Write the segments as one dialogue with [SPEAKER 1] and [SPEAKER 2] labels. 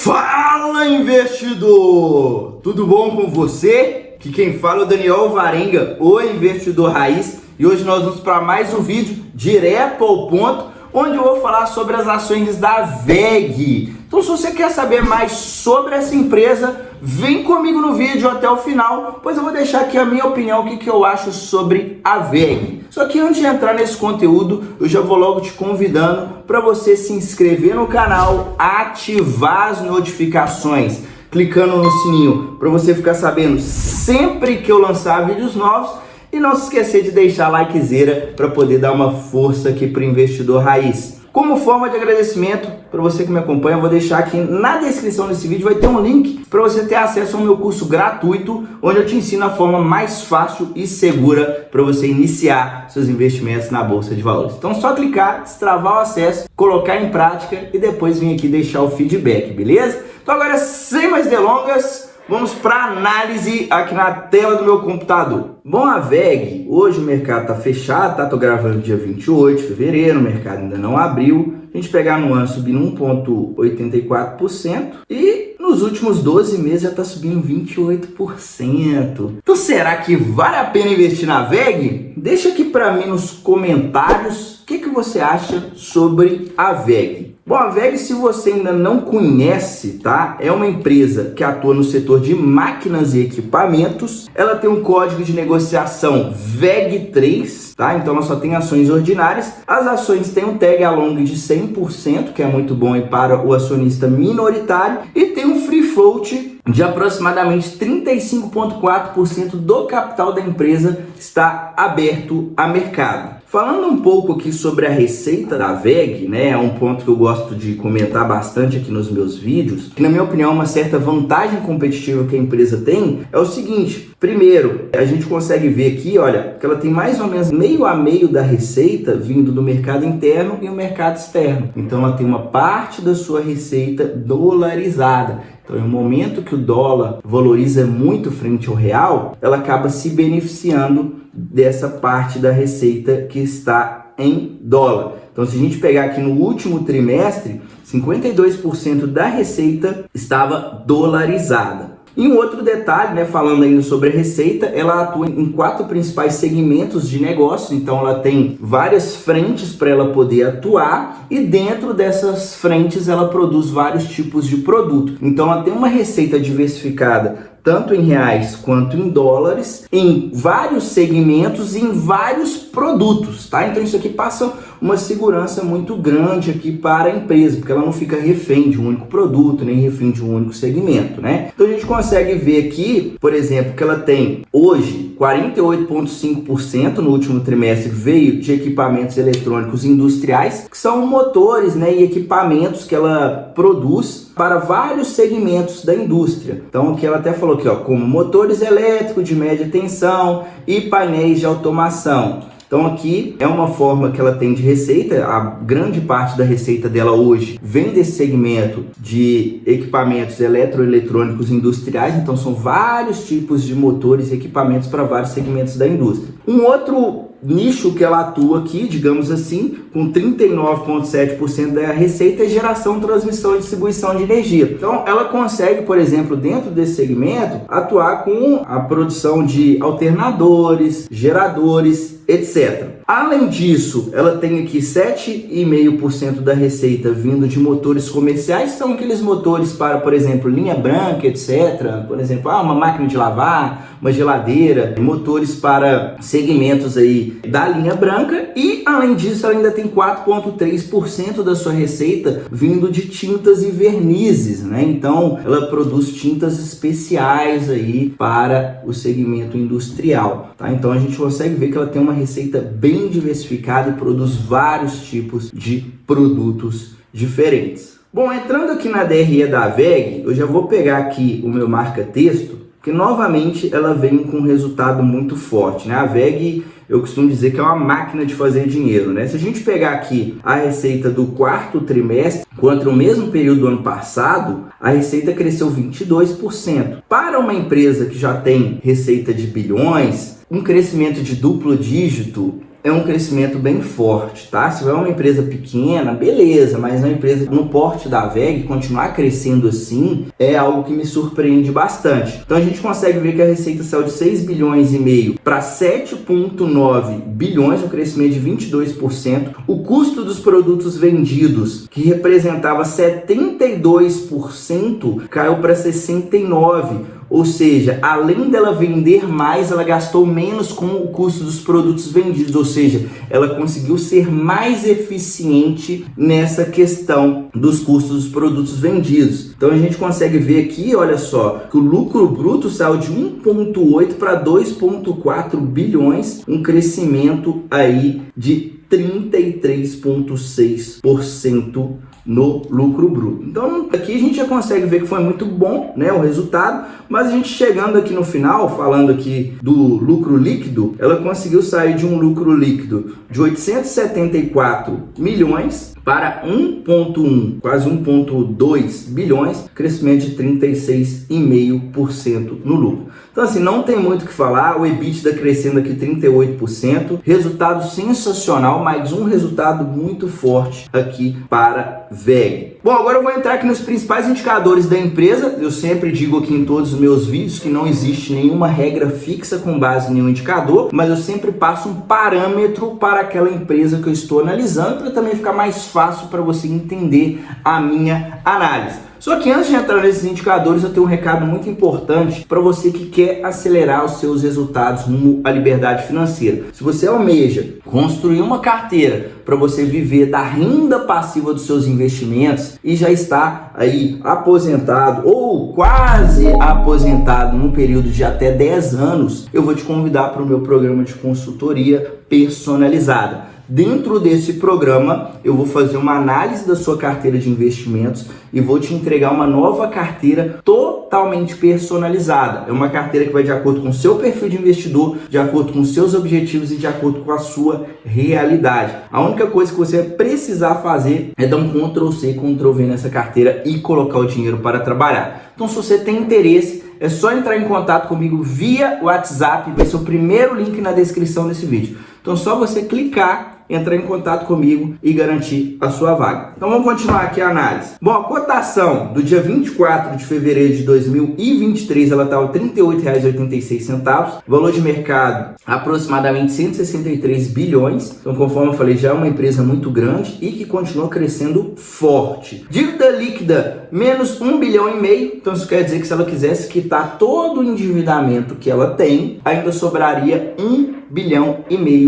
[SPEAKER 1] Fala, investidor! Tudo bom com você? Que quem fala é o Daniel Varenga, o investidor raiz, e hoje nós vamos para mais um vídeo direto ao ponto, onde eu vou falar sobre as ações da WEG. Então, se você quer saber mais sobre essa empresa, vem comigo no vídeo até o final, pois eu vou deixar aqui a minha opinião, o que eu acho sobre a WEG. Só que antes de entrar nesse conteúdo, eu já vou logo te convidando para você se inscrever no canal, ativar as notificações, clicando no sininho para você ficar sabendo sempre que eu lançar vídeos novos. E não se esquecer de deixar a likezeira para poder dar uma força aqui para o investidor raiz. Como forma de agradecimento para você que me acompanha, eu vou deixar aqui na descrição desse vídeo, vai ter um link para você ter acesso ao meu curso gratuito, onde eu te ensino a forma mais fácil e segura para você iniciar seus investimentos na Bolsa de Valores. Então só clicar, destravar o acesso, colocar em prática e depois vir aqui deixar o feedback, beleza? Então agora, sem mais delongas, vamos para a análise aqui na tela do meu computador. Bom, a WEG, hoje o mercado está fechado, tá? Tô gravando dia 28 de fevereiro, o mercado ainda não abriu. A gente pegar no ano subindo 1,84% e nos últimos 12 meses já está subindo 28%. Então será que vale a pena investir na WEG? Deixa aqui para mim nos comentários o que você acha sobre a WEG. Bom, a WEG, se você ainda não conhece, tá? É uma empresa que atua no setor de máquinas e equipamentos. Ela tem um código de negociação WEG3, tá? Então ela só tem ações ordinárias. As ações têm um tag along de 100%, que é muito bom aí para o acionista minoritário, e tem um free float de aproximadamente 35,4% do capital da empresa está aberto a mercado. Falando um pouco aqui sobre a receita da WEG, né, é um ponto que eu gosto de comentar bastante aqui nos meus vídeos, que na minha opinião uma certa vantagem competitiva que a empresa tem é o seguinte: primeiro, a gente consegue ver aqui, olha, que ela tem mais ou menos meio a meio da receita vindo do mercado interno e o mercado externo. Então ela tem uma parte da sua receita dolarizada. Então, no momento que o dólar valoriza muito frente ao real, ela acaba se beneficiando dessa parte da receita que está em dólar. Então, se a gente pegar aqui no último trimestre, 52% da receita estava dolarizada. E um outro detalhe, né, falando ainda sobre a receita, ela atua em 4 principais segmentos de negócio, então ela tem várias frentes para ela poder atuar e dentro dessas frentes ela produz vários tipos de produto. Então ela tem uma receita diversificada tanto em reais quanto em dólares, em vários segmentos e em vários produtos, tá? Então isso aqui passa uma segurança muito grande aqui para a empresa, porque ela não fica refém de um único produto, nem refém de um único segmento, né? Então a gente consegue ver aqui, por exemplo, que ela tem hoje 48,5% no último trimestre veio de equipamentos eletrônicos industriais, que são motores, né, e equipamentos que ela produz para vários segmentos da indústria. Então aqui ela até falou aqui, ó, como motores elétricos de média tensão e painéis de automação. Então aqui é uma forma que ela tem de receita, a grande parte da receita dela hoje vem desse segmento de equipamentos eletroeletrônicos industriais, então são vários tipos de motores e equipamentos para vários segmentos da indústria. Um outro nicho que ela atua aqui, digamos assim, com 39,7% da receita é geração, transmissão e distribuição de energia. Então ela consegue, por exemplo, dentro desse segmento, atuar com a produção de alternadores, geradores, etc. Além disso, ela tem aqui 7,5% da receita vindo de motores comerciais, são aqueles motores para, por exemplo, linha branca, etc. Por exemplo, uma máquina de lavar, uma geladeira, motores para segmentos aí da linha branca. E, além disso, ela ainda tem 4,3% da sua receita vindo de tintas e vernizes, né? Então, ela produz tintas especiais aí para o segmento industrial, tá? Então, a gente consegue ver que ela tem uma receita bem diversificada e produz vários tipos de produtos diferentes. Bom, entrando aqui na DRE da WEG, eu já vou pegar aqui o meu marca-texto, que novamente ela vem com um resultado muito forte, né? A WEG, eu costumo dizer que é uma máquina de fazer dinheiro, né? Se a gente pegar aqui a receita do quarto trimestre contra o mesmo período do ano passado, a receita cresceu 22%. Para uma empresa que já tem receita de bilhões, um crescimento de duplo dígito é um crescimento bem forte, tá? Se for uma empresa pequena, beleza, mas uma empresa no porte da WEG continuar crescendo assim é algo que me surpreende bastante. Então a gente consegue ver que a receita saiu de 6 bilhões e meio para 7,9 bilhões, um crescimento de 22%. O custo dos produtos vendidos, que representava 72%, caiu para 69%. Ou seja, além dela vender mais, ela gastou menos com o custo dos produtos vendidos. Ou seja, ela conseguiu ser mais eficiente nessa questão dos custos dos produtos vendidos. Então a gente consegue ver aqui, olha só, que o lucro bruto saiu de 1,8 para 2,4 bilhões, um crescimento aí de 33,6% no lucro bruto. Então aqui a gente já consegue ver que foi muito bom, né, o resultado, mas a gente chegando aqui no final, falando aqui do lucro líquido, ela conseguiu sair de um lucro líquido de 874 milhões para 1,1, quase 1,2 bilhões, crescimento de 36,5% no lucro. Então assim, não tem muito o que falar, o EBITDA crescendo aqui 38%, resultado sensacional, mais um resultado muito forte aqui para WEG. Bom, agora eu vou entrar aqui nos principais indicadores da empresa. Eu sempre digo aqui em todos os meus vídeos que não existe nenhuma regra fixa com base em nenhum indicador, mas eu sempre passo um parâmetro para aquela empresa que eu estou analisando, para também ficar mais fácil para você entender a minha análise. Só que antes de entrar nesses indicadores, eu tenho um recado muito importante para você que quer acelerar os seus resultados rumo à liberdade financeira. Se você almeja construir uma carteira para você viver da renda passiva dos seus investimentos e já está aí aposentado ou quase aposentado num período de até 10 anos, eu vou te convidar para o meu programa de consultoria personalizada. Dentro desse programa, eu vou fazer uma análise da sua carteira de investimentos e vou te entregar uma nova carteira totalmente personalizada. É uma carteira que vai de acordo com o seu perfil de investidor, de acordo com os seus objetivos e de acordo com a sua realidade. A única coisa que você vai precisar fazer é dar um Ctrl+C, Ctrl+V nessa carteira e colocar o dinheiro para trabalhar. Então, se você tem interesse, é só entrar em contato comigo via WhatsApp, vai ser o primeiro link na descrição desse vídeo. Então, só você clicar, entrar em contato comigo e garantir a sua vaga. Então vamos continuar aqui a análise. Bom, a cotação do dia 24 de fevereiro de 2023, ela estava R$ 38,86. Valor de mercado, aproximadamente 163 bilhões. Então, conforme eu falei, já é uma empresa muito grande e que continua crescendo forte. Dívida líquida, menos 1,5 bilhão. Então, isso quer dizer que se ela quisesse quitar todo o endividamento que ela tem, ainda sobraria 1,5 bilhão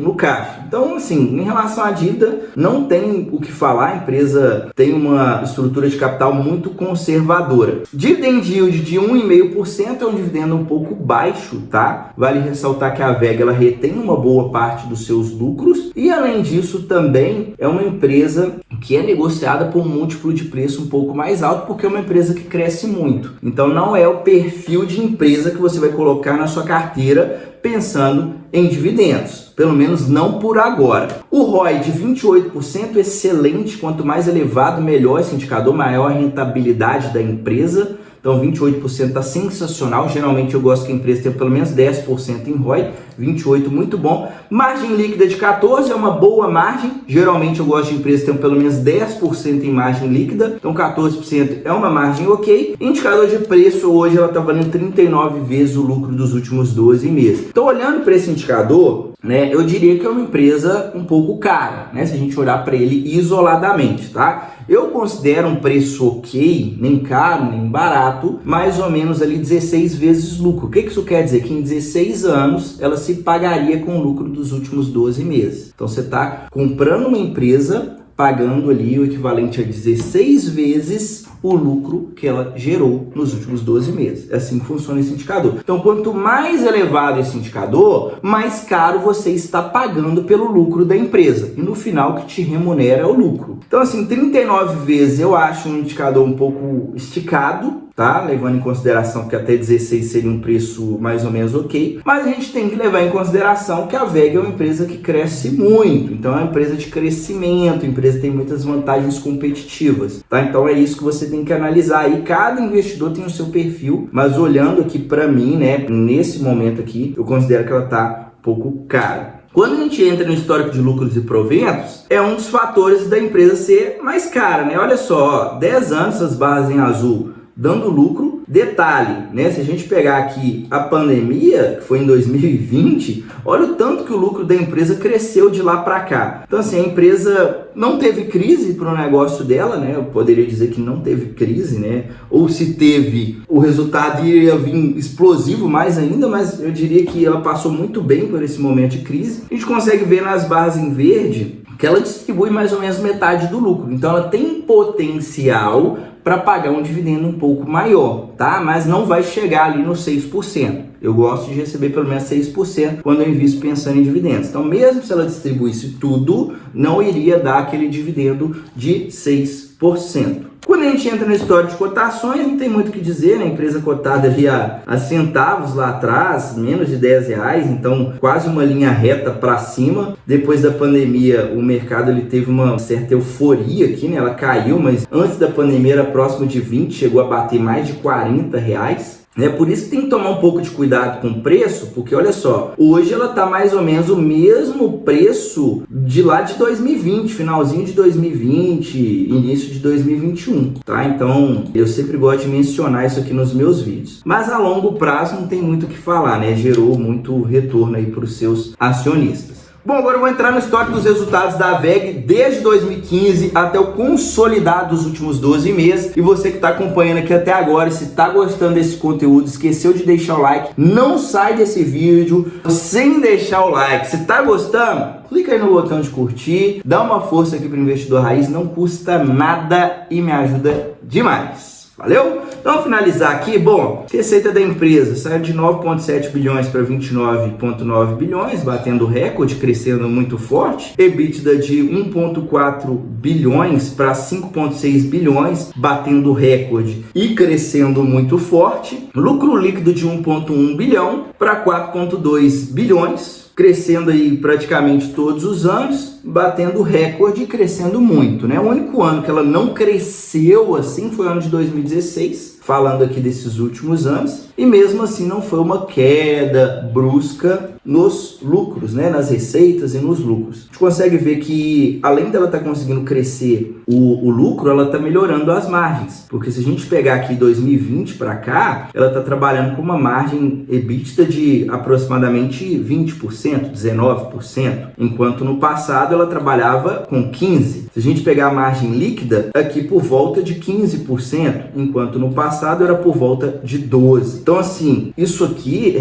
[SPEAKER 1] no caixa. Então, assim, em relação à dívida, não tem o que falar, a empresa tem uma estrutura de capital muito conservadora. Dividend yield de 1,5% é um dividendo um pouco baixo, tá? Vale ressaltar que a WEG, ela retém uma boa parte dos seus lucros e, além disso, também é uma empresa que é negociada por um múltiplo de preço um pouco mais alto, porque é uma empresa que cresce muito. Então, não é o perfil de empresa que você vai colocar na sua carteira pensando em dividendos, pelo menos não por agora. O ROI de 28%, excelente, quanto mais elevado, melhor esse indicador, maior a rentabilidade da empresa. Então 28% está sensacional, geralmente eu gosto que a empresa tenha pelo menos 10% em ROI, 28% muito bom. Margem líquida de 14% é uma boa margem, geralmente eu gosto de empresas que tenham pelo menos 10% em margem líquida, então 14% é uma margem ok. Indicador de preço, hoje ela está valendo 39 vezes o lucro dos últimos 12 meses. Então olhando para esse indicador, né, eu diria que é uma empresa um pouco cara, né, se a gente olhar para ele isoladamente, tá? Eu considero um preço ok, nem caro, nem barato, mais ou menos ali 16 vezes lucro. O que isso quer dizer? Que em 16 anos ela se pagaria com o lucro dos últimos 12 meses. Então você está comprando uma empresa pagando ali o equivalente a 16 vezes o lucro que ela gerou nos últimos 12 meses. É assim que funciona esse indicador. Então, quanto mais elevado esse indicador, mais caro você está pagando pelo lucro da empresa. E no final, o que te remunera é o lucro. Então, assim, 39 vezes eu acho um indicador um pouco esticado, tá? Levando em consideração que até 16 seria um preço mais ou menos ok. Mas a gente tem que levar em consideração que a WEG é uma empresa que cresce muito. Então, é uma empresa de crescimento, a empresa tem muitas vantagens competitivas, tá? Então, é isso que você tem que analisar aí. Cada investidor tem o seu perfil, mas olhando aqui para mim, né, nesse momento aqui, eu considero que ela tá um pouco cara. Quando a gente entra no histórico de lucros e proventos, é um dos fatores da empresa ser mais cara, né? Olha só, 10 anos as barras em azul dando lucro. Detalhe, né? Se a gente pegar aqui a pandemia, que foi em 2020, olha o tanto que o lucro da empresa cresceu de lá para cá. Então, assim, a empresa não teve crise para o negócio dela, né? Eu poderia dizer que não teve crise, né? Ou se teve, o resultado ia vir explosivo mais ainda, mas eu diria que ela passou muito bem por esse momento de crise. A gente consegue ver nas barras em verde que ela distribui mais ou menos metade do lucro. Então, ela tem potencial para pagar um dividendo um pouco maior, tá? Mas não vai chegar ali nos 6%. Eu gosto de receber pelo menos 6% quando eu invisto pensando em dividendos. Então, mesmo se ela distribuísse tudo, não iria dar aquele dividendo de 6%. Quando a gente entra na história de cotações, não tem muito o que dizer, né? A empresa cotada ali a centavos lá atrás, menos de R$10, então quase uma linha reta para cima. Depois da pandemia, o mercado ele teve uma certa euforia aqui, né? Ela caiu, mas antes da pandemia era próximo de 20, chegou a bater mais de R$40. É por isso que tem que tomar um pouco de cuidado com o preço, porque olha só, hoje ela está mais ou menos o mesmo preço de lá de 2020, finalzinho de 2020, início de 2021, tá? Então, eu sempre gosto de mencionar isso aqui nos meus vídeos. Mas a longo prazo não tem muito o que falar, né? Gerou muito retorno aí para os seus acionistas. Bom, agora eu vou entrar no histórico dos resultados da WEG desde 2015 até o consolidado dos últimos 12 meses. E você que está acompanhando aqui até agora, se está gostando desse conteúdo, esqueceu de deixar o like, não sai desse vídeo sem deixar o like. Se está gostando, clica aí no botão de curtir, dá uma força aqui para o Investidor Raiz, não custa nada e me ajuda demais. Valeu? Então, ao finalizar aqui, bom, receita da empresa saiu de 9,7 bilhões para 29,9 bilhões, batendo recorde, crescendo muito forte. EBITDA de 1,4 bilhões para 5,6 bilhões, batendo recorde e crescendo muito forte. Lucro líquido de 1,1 bilhão para 4,2 bilhões. Crescendo aí praticamente todos os anos, batendo recorde e crescendo muito, né? O único ano que ela não cresceu assim foi o ano de 2016, falando aqui desses últimos anos, e mesmo assim não foi uma queda brusca nos lucros, né? Nas receitas e nos lucros. A gente consegue ver que, além dela estar conseguindo crescer o lucro, ela está melhorando as margens, porque se a gente pegar aqui 2020 para cá, ela está trabalhando com uma margem EBITDA de aproximadamente 20%, 19%, enquanto no passado ela trabalhava com 15%. Se a gente pegar a margem líquida, aqui por volta de 15%, enquanto no passado era por volta de 12%. Então, assim, isso aqui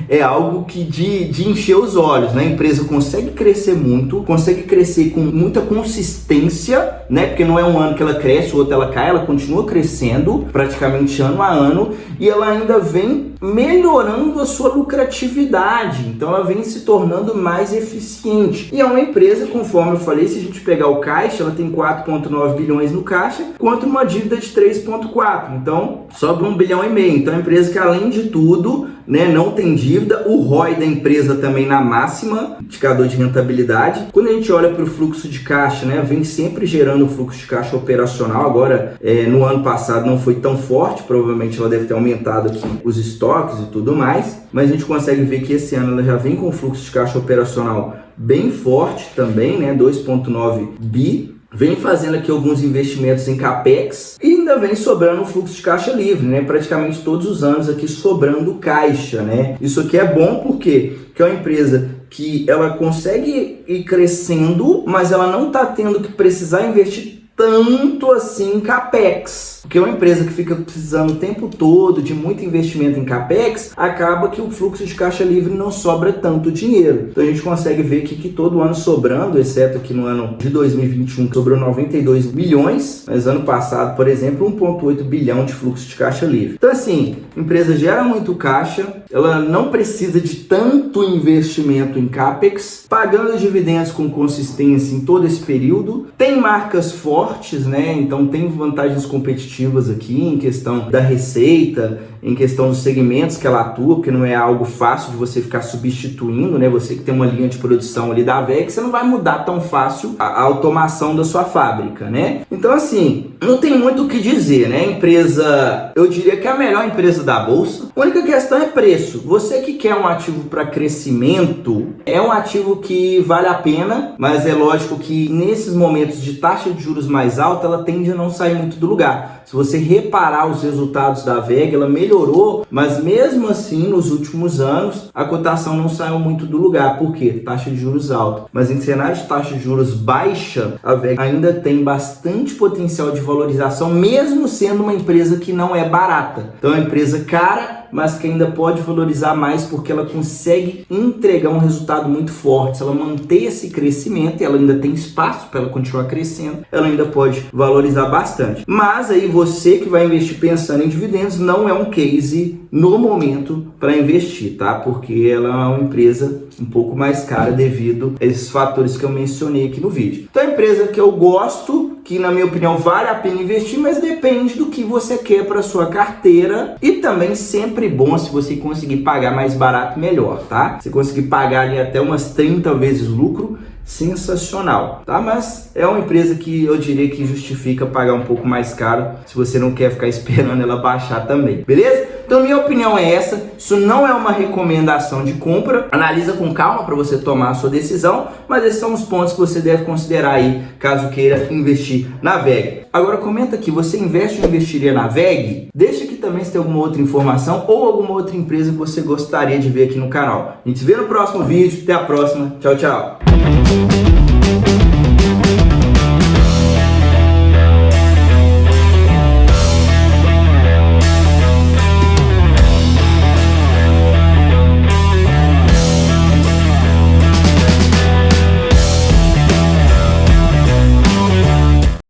[SPEAKER 1] é algo que de encher os olhos, né? A empresa consegue crescer muito, consegue crescer com muita consistência, né? Porque não é um ano que ela cresce, o outro ela cai, ela continua crescendo praticamente ano a ano e ela ainda vem melhorando a sua lucratividade, então ela vem se tornando mais eficiente. E é uma empresa, conforme eu falei, se a gente pegar o caixa, ela tem 4,9 bilhões no caixa, quanto uma dívida de 3,4, então sobra 1,5 bilhão. Então é uma empresa que, além de tudo, né, não tem dívida. O ROI da empresa também na máxima, indicador de rentabilidade. Quando a gente olha para o fluxo de caixa, né, vem sempre gerando o fluxo de caixa operacional. Agora, no ano passado não foi tão forte, provavelmente ela deve ter aumentado aqui os estoques e tudo mais, mas a gente consegue ver que esse ano ela já vem com fluxo de caixa operacional bem forte também, né, 2,9 bi. Vem fazendo aqui alguns investimentos em capex e ainda vem sobrando um fluxo de caixa livre, né? Praticamente todos os anos aqui sobrando caixa, né? Isso aqui é bom porque é uma empresa que ela consegue ir crescendo, mas ela não está tendo que precisar investir tanto assim em capex. Porque uma empresa que fica precisando o tempo todo de muito investimento em capex, acaba que o fluxo de caixa livre não sobra tanto dinheiro. Então a gente consegue ver que todo ano sobrando, exceto aqui no ano de 2021, sobrou 92 milhões, mas ano passado, por exemplo, 1,8 bilhão de fluxo de caixa livre. Então assim, a empresa gera muito caixa, ela não precisa de tanto investimento em capex, pagando dividendos com consistência em todo esse período, tem marcas fortes, fortes, né? Então tem vantagens competitivas aqui em questão da receita, em questão dos segmentos que ela atua, porque não é algo fácil de você ficar substituindo, né? Você que tem uma linha de produção ali da WEG, você não vai mudar tão fácil a automação da sua fábrica, né? Então assim, não tem muito o que dizer, né? Empresa, eu diria que é a melhor empresa da bolsa. A única questão é preço. Você que quer um ativo para crescimento, é um ativo que vale a pena, mas é lógico que nesses momentos de taxa de juros mais alta, ela tende a não sair muito do lugar. Se você reparar os resultados da WEG, ela melhorou, mas mesmo assim, nos últimos anos, a cotação não saiu muito do lugar. Por quê? Taxa de juros alta. Mas em cenário de taxa de juros baixa, a WEG ainda tem bastante potencial de valorização, mesmo sendo uma empresa que não é barata. Então é uma empresa cara, mas que ainda pode valorizar mais porque ela consegue entregar um resultado muito forte. Se ela manter esse crescimento, ela ainda tem espaço para ela continuar crescendo, ela ainda pode valorizar bastante. Mas aí você que vai investir pensando em dividendos, não é um case no momento para investir, tá? Porque ela é uma empresa um pouco mais cara devido a esses fatores que eu mencionei aqui no vídeo. Então é uma empresa que eu gosto, que na minha opinião vale a pena investir, mas depende do que você quer para sua carteira, e também sempre bom se você conseguir pagar mais barato, melhor, tá? Se conseguir pagar ali até umas 30 vezes lucro, sensacional, tá? Mas é uma empresa que eu diria que justifica pagar um pouco mais caro se você não quer ficar esperando ela baixar também, beleza? Então minha opinião é essa, isso não é uma recomendação de compra, analisa com calma para você tomar a sua decisão, mas esses são os pontos que você deve considerar aí, caso queira investir na WEG. Agora comenta aqui, você investe ou investiria na WEG? Deixa aqui também se tem alguma outra informação ou alguma outra empresa que você gostaria de ver aqui no canal. A gente se vê no próximo vídeo, até a próxima, tchau, tchau!